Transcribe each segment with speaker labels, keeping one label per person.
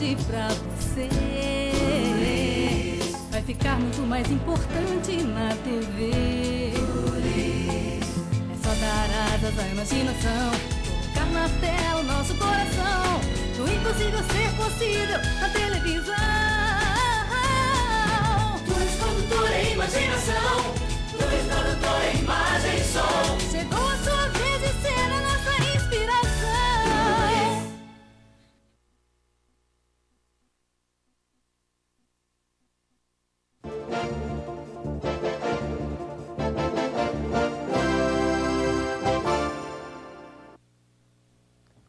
Speaker 1: importante pra você. Vai ficar muito mais importante na TV. É só dar asas à imaginação, colocar na tela o nosso coração. Do impossível ser possível na televisão. Luz, produtora e imaginação. Luz, produtora, imagem e som. Chegou a sua vez de ser a nossa inspiração.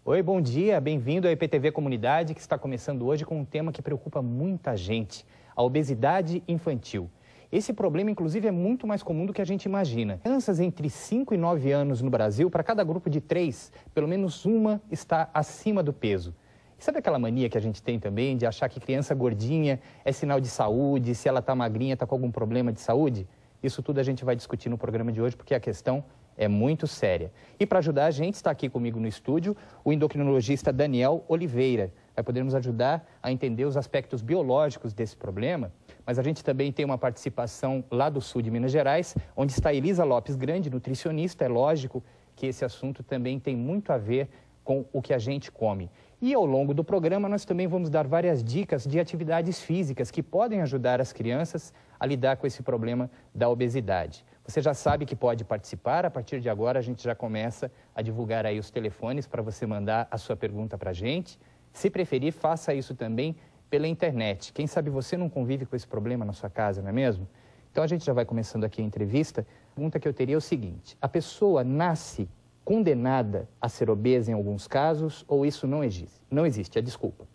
Speaker 2: Oi, bom dia, bem-vindo à IPTV Comunidade, que está começando hoje com um tema que preocupa muita gente, a obesidade infantil. Esse problema, inclusive, é muito mais comum do que a gente imagina. Crianças entre 5 e 9 anos no Brasil, para cada grupo de 3, pelo menos uma está acima do peso. E sabe aquela mania que a gente tem também de achar que criança gordinha é sinal de saúde, se ela está magrinha, está com algum problema de saúde? Isso tudo a gente vai discutir no programa de hoje, porque a questão é muito séria. E para ajudar a gente, está aqui comigo no estúdio o endocrinologista Daniel Oliveira. Vai poder nos ajudar a entender os aspectos biológicos desse problema, mas a gente também tem uma participação lá do sul de Minas Gerais, onde está Elisa Lopes Grande, nutricionista. É lógico que esse assunto também tem muito a ver com o que a gente come. E ao longo do programa nós também vamos dar várias dicas de atividades físicas que podem ajudar as crianças a lidar com esse problema da obesidade. Você já sabe que pode participar. A partir de agora a gente já começa a divulgar aí os telefones para você mandar a sua pergunta para a gente. Se preferir, faça isso também pela internet. Quem sabe você não convive com esse problema na sua casa, não é mesmo? Então a gente já vai começando aqui a entrevista. A pergunta que eu teria é o seguinte: a pessoa nasce condenada a ser obesa em alguns casos ou isso não existe? Não existe, é desculpa.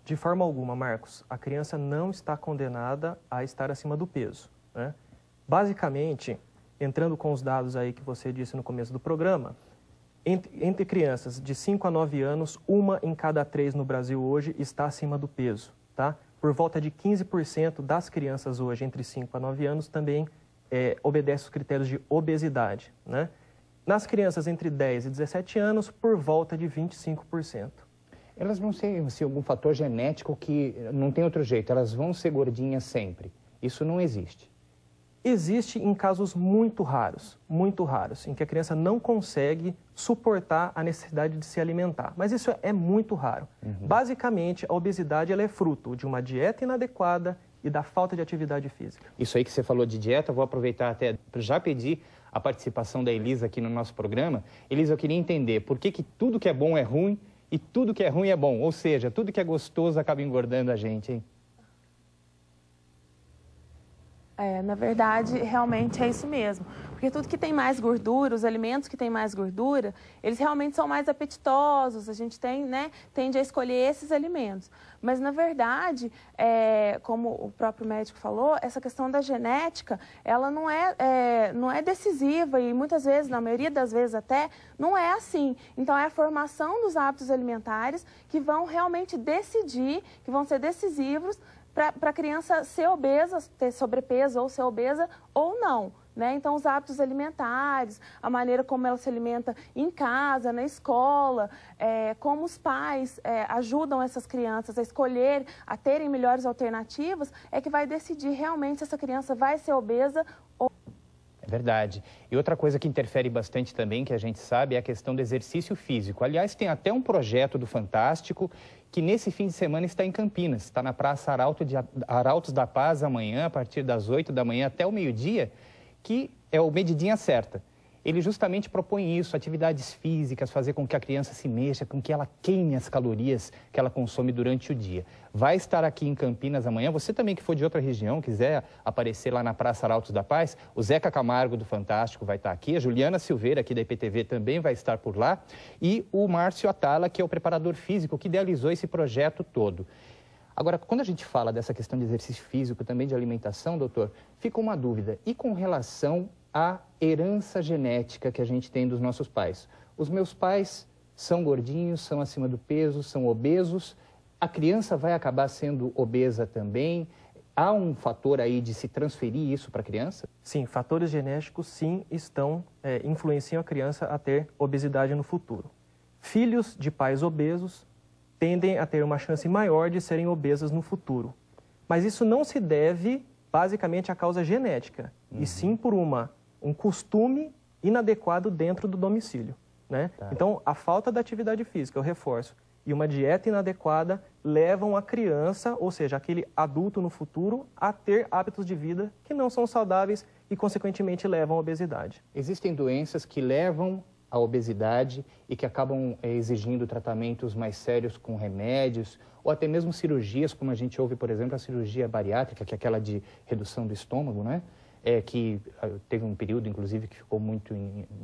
Speaker 3: De forma alguma, Marcos. A criança não está condenada a estar acima do peso, né? Basicamente, entrando com os dados aí que você disse no começo do programa, entre crianças de 5 a 9 anos, 1 em cada 3 no Brasil hoje está acima do peso, tá? Por volta de 15% das crianças hoje entre 5 a 9 anos também obedecem os critérios de obesidade, né? Nas crianças entre 10 e 17 anos, por volta de 25%.
Speaker 2: Elas vão ser algum fator genético que não tem outro jeito, elas vão ser gordinhas sempre. Isso não existe.
Speaker 3: Existe em casos muito raros, em que a criança não consegue suportar a necessidade de se alimentar. Mas isso é muito raro. Basicamente, a obesidade ela é fruto de uma dieta inadequada e da falta de atividade física.
Speaker 2: Isso aí que você falou de dieta, eu vou aproveitar até para já pedir a participação da Elisa aqui no nosso programa. Elisa, eu queria entender por que tudo que é bom é ruim e tudo que é ruim é bom. Ou seja, tudo que é gostoso acaba engordando a gente, hein?
Speaker 4: Na verdade, realmente é isso mesmo. Porque tudo que tem mais gordura, os alimentos que têm mais gordura, eles realmente são mais apetitosos. A gente tende a escolher esses alimentos. Mas, na verdade, como o próprio médico falou, essa questão da genética, ela não é decisiva e muitas vezes, na maioria das vezes até, não é assim. Então, é a formação dos hábitos alimentares que vão realmente decidir, que vão ser decisivos para a criança ser obesa, ter sobrepeso ou ser obesa ou não, né? Então, os hábitos alimentares, a maneira como ela se alimenta em casa, na escola, como os pais ajudam essas crianças a escolher, a terem melhores alternativas, é que vai decidir realmente se essa criança vai ser obesa ou não.
Speaker 2: É verdade. E outra coisa que interfere bastante também, que a gente sabe, é a questão do exercício físico. Aliás, tem até um projeto do Fantástico que nesse fim de semana está em Campinas. Está na Praça Arautos da Paz amanhã, a partir das 8 da manhã até o meio-dia, que é o Medidinha Certa. Ele justamente propõe isso, atividades físicas, fazer com que a criança se mexa, com que ela queime as calorias que ela consome durante o dia. Vai estar aqui em Campinas amanhã. Você também que for de outra região, quiser aparecer lá na Praça Arautos da Paz, o Zeca Camargo do Fantástico vai estar aqui, a Juliana Silveira aqui da IPTV também vai estar por lá e o Márcio Atala, que é o preparador físico que idealizou esse projeto todo. Agora, quando a gente fala dessa questão de exercício físico, também de alimentação, doutor, fica uma dúvida. E com relação à herança genética que a gente tem dos nossos pais? Os meus pais são gordinhos, são acima do peso, são obesos. A criança vai acabar sendo obesa também? Há um fator aí de se transferir isso para a criança?
Speaker 3: Sim, fatores genéticos sim influenciam a criança a ter obesidade no futuro. Filhos de pais obesos tendem a ter uma chance maior de serem obesas no futuro. Mas isso não se deve, basicamente, à causa genética, e sim por um costume inadequado dentro do domicílio, né?
Speaker 2: Tá.
Speaker 3: Então, a falta da atividade física, eu reforço, e uma dieta inadequada levam a criança, ou seja, aquele adulto no futuro, a ter hábitos de vida que não são saudáveis e, consequentemente, levam à obesidade.
Speaker 2: Existem doenças que levam à obesidade e que acabam exigindo tratamentos mais sérios com remédios ou até mesmo cirurgias, como a gente ouve, por exemplo, a cirurgia bariátrica, que é aquela de redução do estômago, né? Que teve um período, inclusive, que ficou muito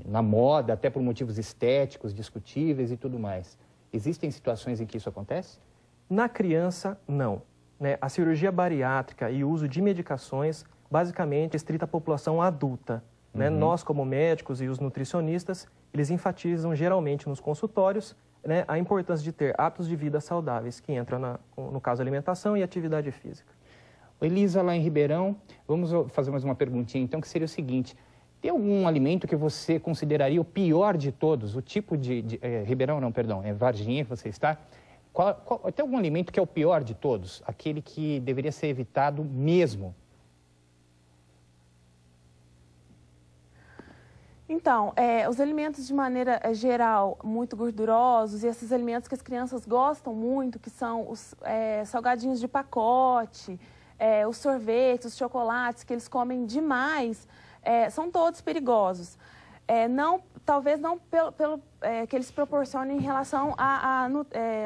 Speaker 2: na moda, até por motivos estéticos, discutíveis e tudo mais. Existem situações em que isso acontece?
Speaker 3: Na criança, não, né? A cirurgia bariátrica e o uso de medicações, basicamente, restrita à população adulta, né? Nós, como médicos e os nutricionistas, eles enfatizam geralmente nos consultórios, né, a importância de ter hábitos de vida saudáveis, que entra, no caso, alimentação e atividade física.
Speaker 2: Elisa, lá em Ribeirão, vamos fazer mais uma perguntinha, então, que seria o seguinte: tem algum alimento que você consideraria o pior de todos? O tipo Ribeirão, não, perdão, é Varginha que você está. Tem algum alimento que é o pior de todos? Aquele que deveria ser evitado mesmo?
Speaker 4: Então, os alimentos de maneira geral muito gordurosos e esses alimentos que as crianças gostam muito, que são os salgadinhos de pacote, os sorvetes, os chocolates, que eles comem demais, são todos perigosos. Talvez não pelo que eles proporcionem em relação a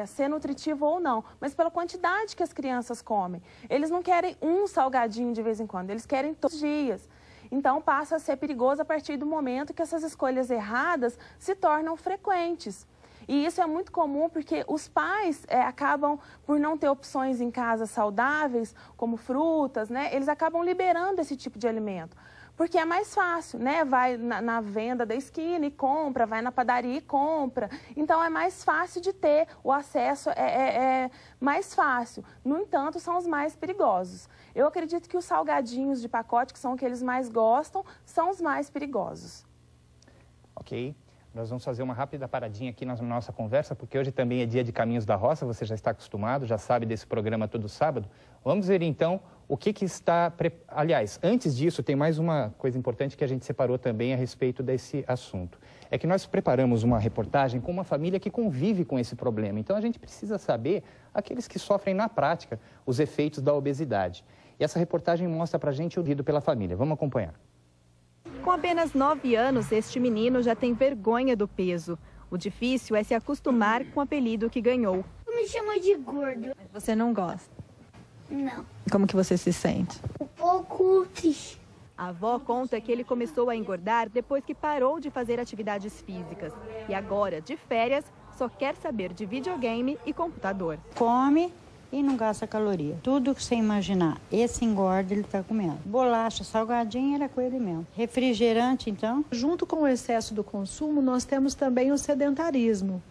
Speaker 4: ser nutritivo ou não, mas pela quantidade que as crianças comem. Eles não querem um salgadinho de vez em quando, eles querem todos os dias. Então, passa a ser perigoso a partir do momento que essas escolhas erradas se tornam frequentes. E isso é muito comum porque os pais acabam, por não ter opções em casa saudáveis, como frutas, né, eles acabam liberando esse tipo de alimento. Porque é mais fácil, né? Vai na venda da esquina e compra, vai na padaria e compra. Então, é mais fácil de ter, o acesso é mais fácil. No entanto, são os mais perigosos. Eu acredito que os salgadinhos de pacote, que são o que eles mais gostam, são os mais perigosos.
Speaker 2: Ok. Nós vamos fazer uma rápida paradinha aqui na nossa conversa, porque hoje também é dia de Caminhos da Roça, você já está acostumado, já sabe desse programa todo sábado. Vamos ver, então, o que está... Aliás, antes disso, tem mais uma coisa importante que a gente separou também a respeito desse assunto. É que nós preparamos uma reportagem com uma família que convive com esse problema. Então, a gente precisa saber aqueles que sofrem na prática os efeitos da obesidade. E essa reportagem mostra para a gente o ouvido pela família. Vamos acompanhar.
Speaker 5: Com apenas 9 anos, este menino já tem vergonha do peso. O difícil é se acostumar com o apelido que ganhou.
Speaker 6: Me chama de gordo.
Speaker 5: Mas você não gosta?
Speaker 6: Não.
Speaker 5: Como que você se sente?
Speaker 6: Um pouco triste.
Speaker 5: A avó conta que ele começou a engordar depois que parou de fazer atividades físicas. E agora, de férias, só quer saber de videogame e computador.
Speaker 7: Come e não gasta caloria. Tudo que você imaginar, esse engorda ele está comendo. Bolacha, salgadinho, era com ele mesmo. Refrigerante, então.
Speaker 8: Junto com o excesso do consumo, nós temos também o sedentarismo.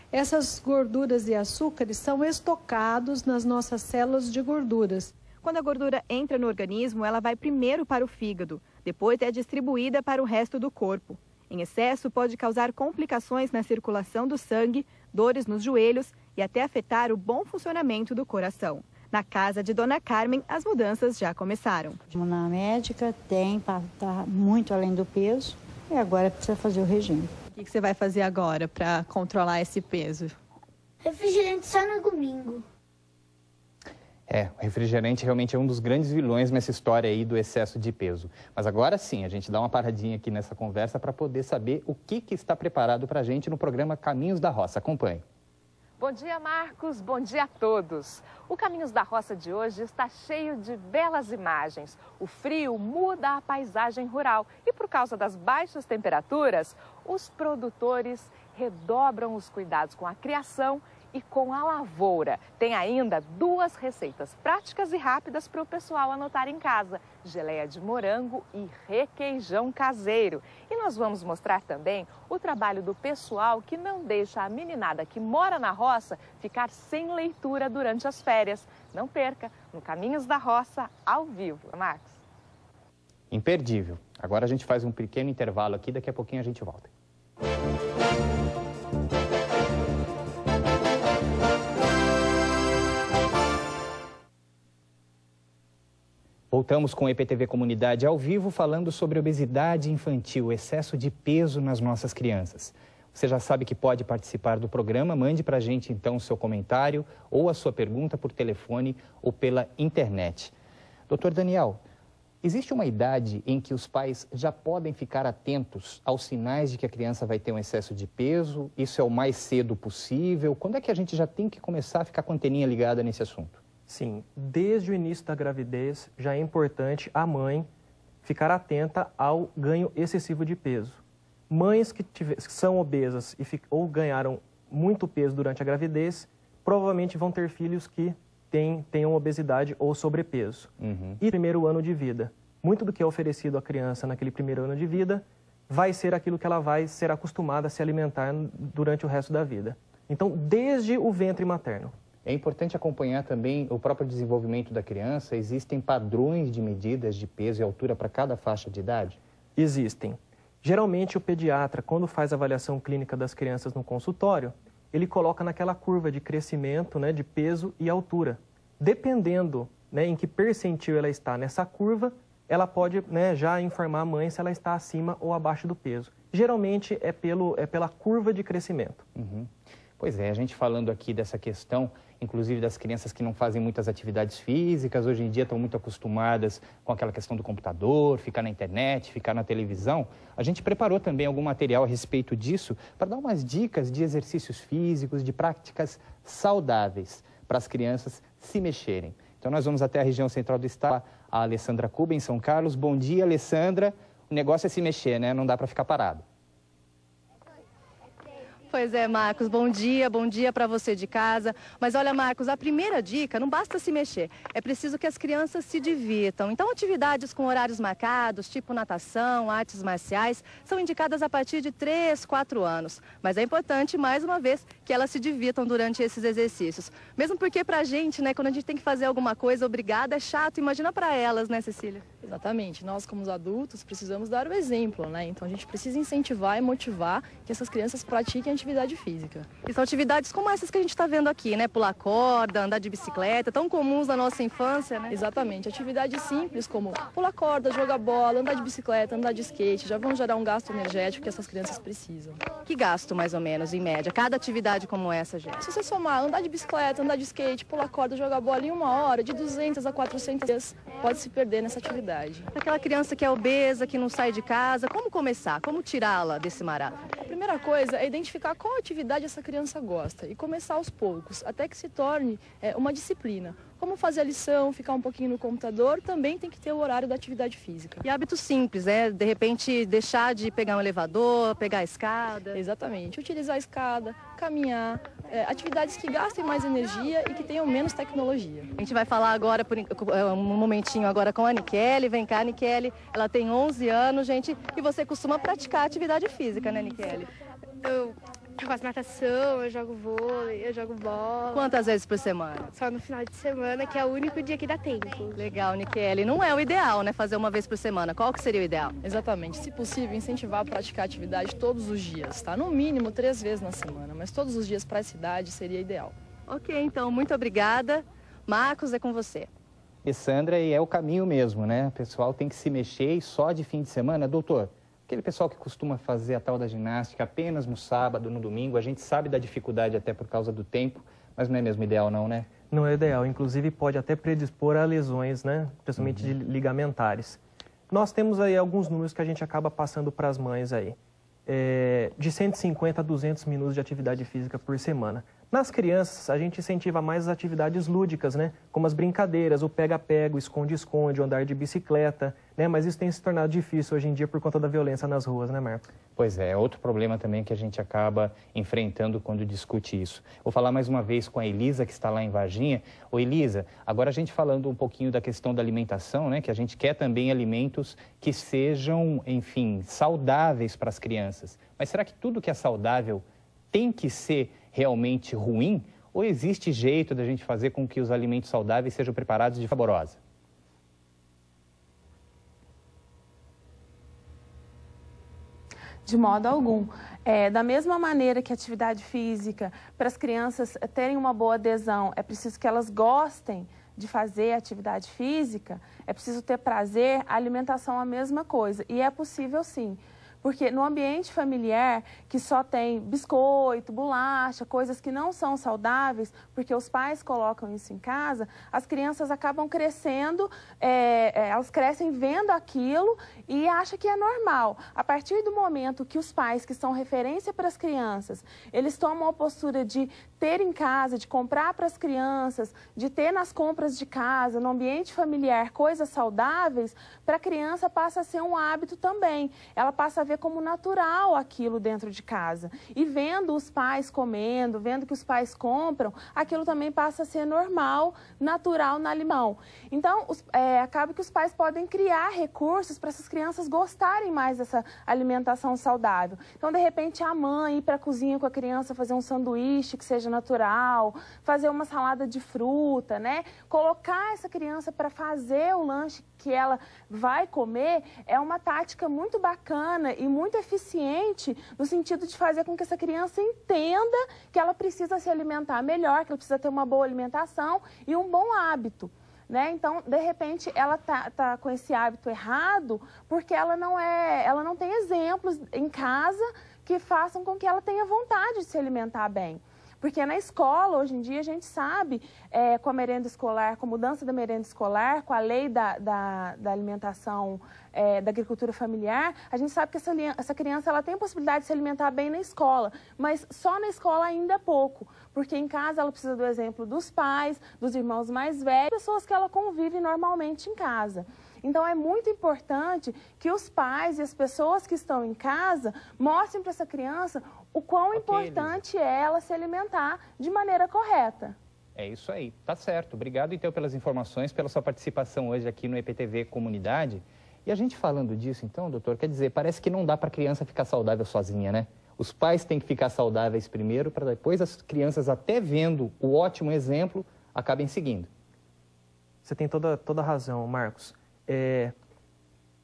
Speaker 8: Essas gorduras e açúcares são estocados nas nossas células de gorduras.
Speaker 5: Quando a gordura entra no organismo, ela vai primeiro para o fígado, depois é distribuída para o resto do corpo. Em excesso, pode causar complicações na circulação do sangue, dores nos joelhos e até afetar o bom funcionamento do coração. Na casa de Dona Carmen, as mudanças já começaram.
Speaker 7: Na médica está muito além do peso e agora precisa fazer o regime.
Speaker 5: O que você vai fazer agora para controlar esse peso?
Speaker 6: Refrigerante só no domingo.
Speaker 2: O refrigerante realmente é um dos grandes vilões nessa história aí do excesso de peso. Mas agora sim, a gente dá uma paradinha aqui nessa conversa para poder saber o que está preparado para a gente no programa Caminhos da Roça. Acompanhe.
Speaker 9: Bom dia, Marcos. Bom dia a todos. O Caminhos da Roça de hoje está cheio de belas imagens. O frio muda a paisagem rural e, por causa das baixas temperaturas, os produtores redobram os cuidados com a criação e com a lavoura. Tem ainda 2 receitas práticas e rápidas para o pessoal anotar em casa: geleia de morango e requeijão caseiro. E nós vamos mostrar também o trabalho do pessoal que não deixa a meninada que mora na roça ficar sem leitura durante as férias. Não perca, no Caminhos da Roça, ao vivo. Marcos.
Speaker 2: Imperdível. Agora a gente faz um pequeno intervalo aqui, daqui a pouquinho a gente volta. Voltamos com o EPTV Comunidade ao vivo, falando sobre obesidade infantil, excesso de peso nas nossas crianças. Você já sabe que pode participar do programa, mande para a gente então o seu comentário ou a sua pergunta por telefone ou pela internet. Doutor Daniel, existe uma idade em que os pais já podem ficar atentos aos sinais de que a criança vai ter um excesso de peso? Isso é o mais cedo possível? Quando é que a gente já tem que começar a ficar com a anteninha ligada nesse assunto? Sim,
Speaker 3: desde o início da gravidez já é importante a mãe ficar atenta ao ganho excessivo de peso. Mães que são obesas ou ganharam muito peso durante a gravidez, provavelmente vão ter filhos que tenham obesidade ou sobrepeso. E primeiro ano de vida. Muito do que é oferecido à criança naquele primeiro ano de vida vai ser aquilo que ela vai ser acostumada a se alimentar durante o resto da vida. Então, desde o ventre materno.
Speaker 2: É importante acompanhar também o próprio desenvolvimento da criança. Existem padrões de medidas de peso e altura para cada faixa de idade?
Speaker 3: Existem. Geralmente, o pediatra, quando faz a avaliação clínica das crianças no consultório, ele coloca naquela curva de crescimento, de peso e altura. Dependendo em que percentil ela está nessa curva, ela pode já informar a mãe se ela está acima ou abaixo do peso. Geralmente é pela curva de crescimento.
Speaker 2: Pois é, a gente falando aqui dessa questão, inclusive das crianças que não fazem muitas atividades físicas, hoje em dia estão muito acostumadas com aquela questão do computador, ficar na internet, ficar na televisão. A gente preparou também algum material a respeito disso para dar umas dicas de exercícios físicos, de práticas saudáveis para as crianças se mexerem. Então nós vamos até a região central do estado, a Alessandra Cuba, em São Carlos. Bom dia, Alessandra. O negócio é se mexer, né? Não dá para ficar parado.
Speaker 10: Pois é, Marcos, bom dia para você de casa. Mas olha, Marcos, a primeira dica, não basta se mexer, é preciso que as crianças se divirtam. Então, atividades com horários marcados, tipo natação, artes marciais, são indicadas a partir de 3, 4 anos. Mas é importante, mais uma vez, que elas se divirtam durante esses exercícios. Mesmo porque pra gente, quando a gente tem que fazer alguma coisa obrigada, é chato, imagina pra elas, né, Cecília?
Speaker 11: Exatamente, nós como os adultos precisamos dar o exemplo, Então a gente precisa incentivar e motivar que essas crianças pratiquem atividade física.
Speaker 10: E são atividades como essas que a gente está vendo aqui, Pular corda, andar de bicicleta, tão comuns na nossa infância,
Speaker 11: Exatamente, atividades simples como pular corda, jogar bola, andar de bicicleta, andar de skate, já vão gerar um gasto energético que essas crianças precisam.
Speaker 10: Que gasto, mais ou menos, em média, cada atividade como essa, gente?
Speaker 11: Se você somar andar de bicicleta, andar de skate, pular corda, jogar bola em 1 hora, de 200 a 400 vezes, pode se perder nessa atividade.
Speaker 10: Aquela criança que é obesa, que não sai de casa, como começar? Como tirá-la desse marasmo?
Speaker 11: A primeira coisa é identificar qual atividade essa criança gosta e começar aos poucos, até que se torne uma disciplina. Como fazer a lição, ficar um pouquinho no computador, também tem que ter o horário da atividade física.
Speaker 10: E hábitos simples, De repente, deixar de pegar um elevador, pegar a escada.
Speaker 11: Exatamente. Utilizar a escada, caminhar, atividades que gastem mais energia e que tenham menos tecnologia.
Speaker 10: A gente vai falar agora, um momentinho agora com a Nikele. Vem cá, Nikele. Ela tem 11 anos, gente, e você costuma praticar atividade física, né, Nikele?
Speaker 12: Eu faço natação, eu jogo vôlei, eu jogo bola.
Speaker 10: Quantas vezes por semana?
Speaker 12: Só no final de semana, que é o único dia que dá tempo.
Speaker 10: Legal, Nikele. Não é o ideal, fazer uma vez por semana. Qual que seria o ideal?
Speaker 11: Exatamente. Se possível, incentivar a praticar atividade todos os dias, No mínimo 3 vezes na semana, mas todos os dias para essa idade seria ideal.
Speaker 10: Ok, então, muito obrigada. Marcos, é com você.
Speaker 2: Alessandra, e é o caminho mesmo, O pessoal tem que se mexer e só de fim de semana. Doutor, aquele pessoal que costuma fazer a tal da ginástica apenas no sábado, no domingo, a gente sabe da dificuldade até por causa do tempo, mas não é mesmo ideal não,
Speaker 3: Não é ideal, inclusive pode até predispor a lesões, Principalmente de ligamentares. Nós temos aí alguns números que a gente acaba passando para as mães aí. De 150 a 200 minutos de atividade física por semana. Nas crianças, a gente incentiva mais as atividades lúdicas, Como as brincadeiras, o pega-pega, o esconde-esconde, o andar de bicicleta, Mas isso tem se tornado difícil hoje em dia por conta da violência nas ruas, Marcos?
Speaker 2: Pois é, outro problema também que a gente acaba enfrentando quando discute isso. Vou falar mais uma vez com a Elisa, que está lá em Varginha. Ô Elisa, agora a gente falando um pouquinho da questão da alimentação, Que a gente quer também alimentos que sejam, enfim, saudáveis para as crianças. Mas será que tudo que é saudável tem que ser realmente ruim? Ou existe jeito da gente fazer com que os alimentos saudáveis sejam preparados de forma saborosa?
Speaker 4: De modo algum. Da mesma maneira que a atividade física, para as crianças terem uma boa adesão, é preciso que elas gostem de fazer atividade física, é preciso ter prazer, a alimentação é a mesma coisa. E é possível sim. Porque no ambiente familiar, que só tem biscoito, bolacha, coisas que não são saudáveis, porque os pais colocam isso em casa, as crianças acabam crescendo, elas crescem vendo aquilo e acham que é normal. A partir do momento que os pais, que são referência para as crianças, eles tomam a postura de ter em casa, de comprar para as crianças, de ter nas compras de casa, no ambiente familiar, coisas saudáveis, para a criança passa a ser um hábito também. Ela passa a ver como natural aquilo dentro de casa. E vendo os pais comendo, vendo que os pais compram, aquilo também passa a ser normal, natural na alimentação. Então, acaba que os pais podem criar recursos para essas crianças gostarem mais dessa alimentação saudável. Então, de repente, a mãe ir para a cozinha com a criança, fazer um sanduíche que seja natural, fazer uma salada de fruta, né? Colocar essa criança para fazer o lanche que ela vai comer é uma tática muito bacana e muito eficiente no sentido de fazer com que essa criança entenda que ela precisa se alimentar melhor, que ela precisa ter uma boa alimentação e um bom hábito. Né? Então, de repente, ela tá com esse hábito errado porque ela não tem exemplos em casa que façam com que ela tenha vontade de se alimentar bem. Porque na escola, hoje em dia, a gente sabe, com a merenda escolar, com a mudança da merenda escolar, com a lei da alimentação, da agricultura familiar, a gente sabe que essa criança ela tem a possibilidade de se alimentar bem na escola, mas só na escola ainda é pouco, porque em casa ela precisa do exemplo dos pais, dos irmãos mais velhos, pessoas que ela convive normalmente em casa. Então, é muito importante que os pais e as pessoas que estão em casa mostrem para essa criança o quão importante é ela se alimentar de maneira correta.
Speaker 2: É isso aí, tá certo. Obrigado, então, pelas informações, pela sua participação hoje aqui no EPTV Comunidade. E a gente falando disso, então, doutor, quer dizer, parece que não dá para a criança ficar saudável sozinha, né? Os pais têm que ficar saudáveis primeiro, para depois as crianças, até vendo o ótimo exemplo, acabem seguindo.
Speaker 3: Você tem toda a razão, Marcos.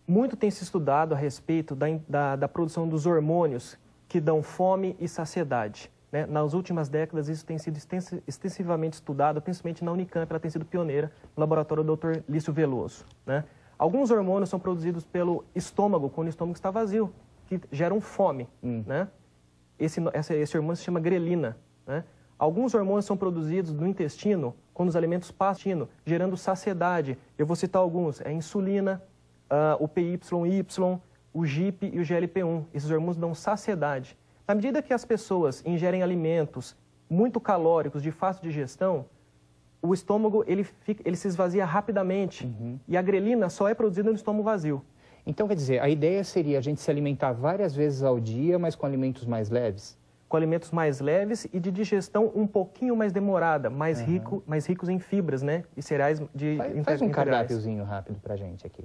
Speaker 3: Muito tem se estudado a respeito da produção dos hormônios que dão fome e saciedade. Né? Nas últimas décadas, isso tem sido extensivamente estudado, principalmente na Unicamp, ela tem sido pioneira no laboratório do Dr. Lício Veloso. Né? Alguns hormônios são produzidos pelo estômago, quando o estômago está vazio, que geram fome. Né? Esse hormônio se chama grelina. Né? Alguns hormônios são produzidos no intestino, quando os alimentos passam, gerando saciedade. Eu vou citar alguns, a insulina, o PYY, o GIP e o GLP-1. Esses hormônios dão saciedade. Na medida que as pessoas ingerem alimentos muito calóricos, de fácil digestão, o estômago ele se esvazia rapidamente. E a grelina só é produzida no estômago vazio.
Speaker 2: Então, quer dizer, a ideia seria a gente se alimentar várias vezes ao dia, mas com alimentos mais leves?
Speaker 3: Com alimentos mais leves e de digestão um pouquinho mais demorada, mais ricos em fibras, né? E cereais
Speaker 2: Faz um cardápiozinho rápido pra gente aqui.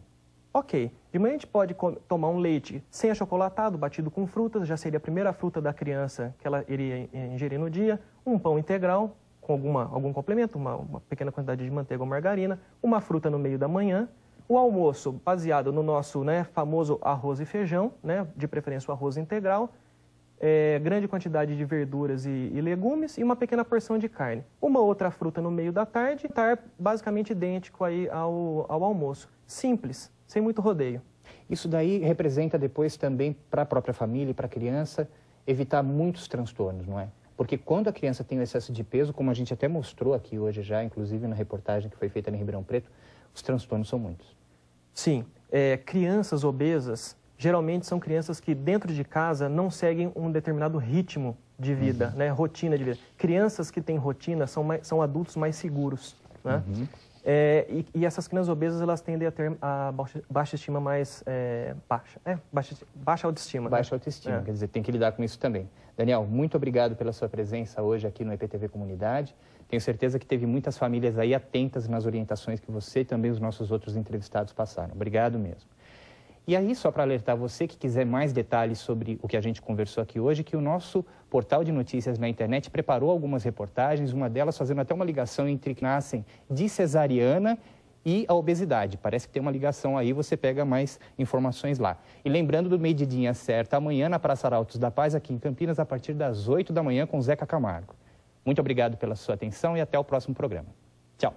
Speaker 3: Ok. De manhã a gente pode tomar um leite sem achocolatado, batido com frutas, já seria a primeira fruta da criança que ela iria ingerir no dia. Um pão integral com algum complemento, uma pequena quantidade de manteiga ou margarina, uma fruta no meio da manhã. O almoço baseado no nosso famoso arroz e feijão, né? De preferência o arroz integral. Grande quantidade de verduras e legumes e uma pequena porção de carne. Uma outra fruta no meio da tarde, estar basicamente idêntico aí ao almoço. Simples, sem muito rodeio.
Speaker 2: Isso daí representa depois também para a própria família e para a criança evitar muitos transtornos, não é? Porque quando a criança tem o excesso de peso, como a gente até mostrou aqui hoje já, inclusive na reportagem que foi feita em Ribeirão Preto, os transtornos são muitos.
Speaker 3: Sim, crianças obesas geralmente são crianças que dentro de casa não seguem um determinado ritmo de vida, né? Rotina de vida. Crianças que têm rotina são adultos mais seguros, né? E essas crianças obesas, elas tendem a ter a baixa estima mais baixa. Baixa autoestima.
Speaker 2: Baixa autoestima, quer dizer, tem que lidar com isso também. Daniel, muito obrigado pela sua presença hoje aqui no EPTV Comunidade. Tenho certeza que teve muitas famílias aí atentas nas orientações que você e também os nossos outros entrevistados passaram. Obrigado mesmo. E aí, só para alertar você que quiser mais detalhes sobre o que a gente conversou aqui hoje, que o nosso portal de notícias na internet preparou algumas reportagens, uma delas fazendo até uma ligação entre que nascem de cesariana e a obesidade. Parece que tem uma ligação aí, você pega mais informações lá. E lembrando do Medidinha Certa, amanhã na Praça Arautos da Paz, aqui em Campinas, a partir das 8 da manhã com Zeca Camargo. Muito obrigado pela sua atenção e até o próximo programa. Tchau.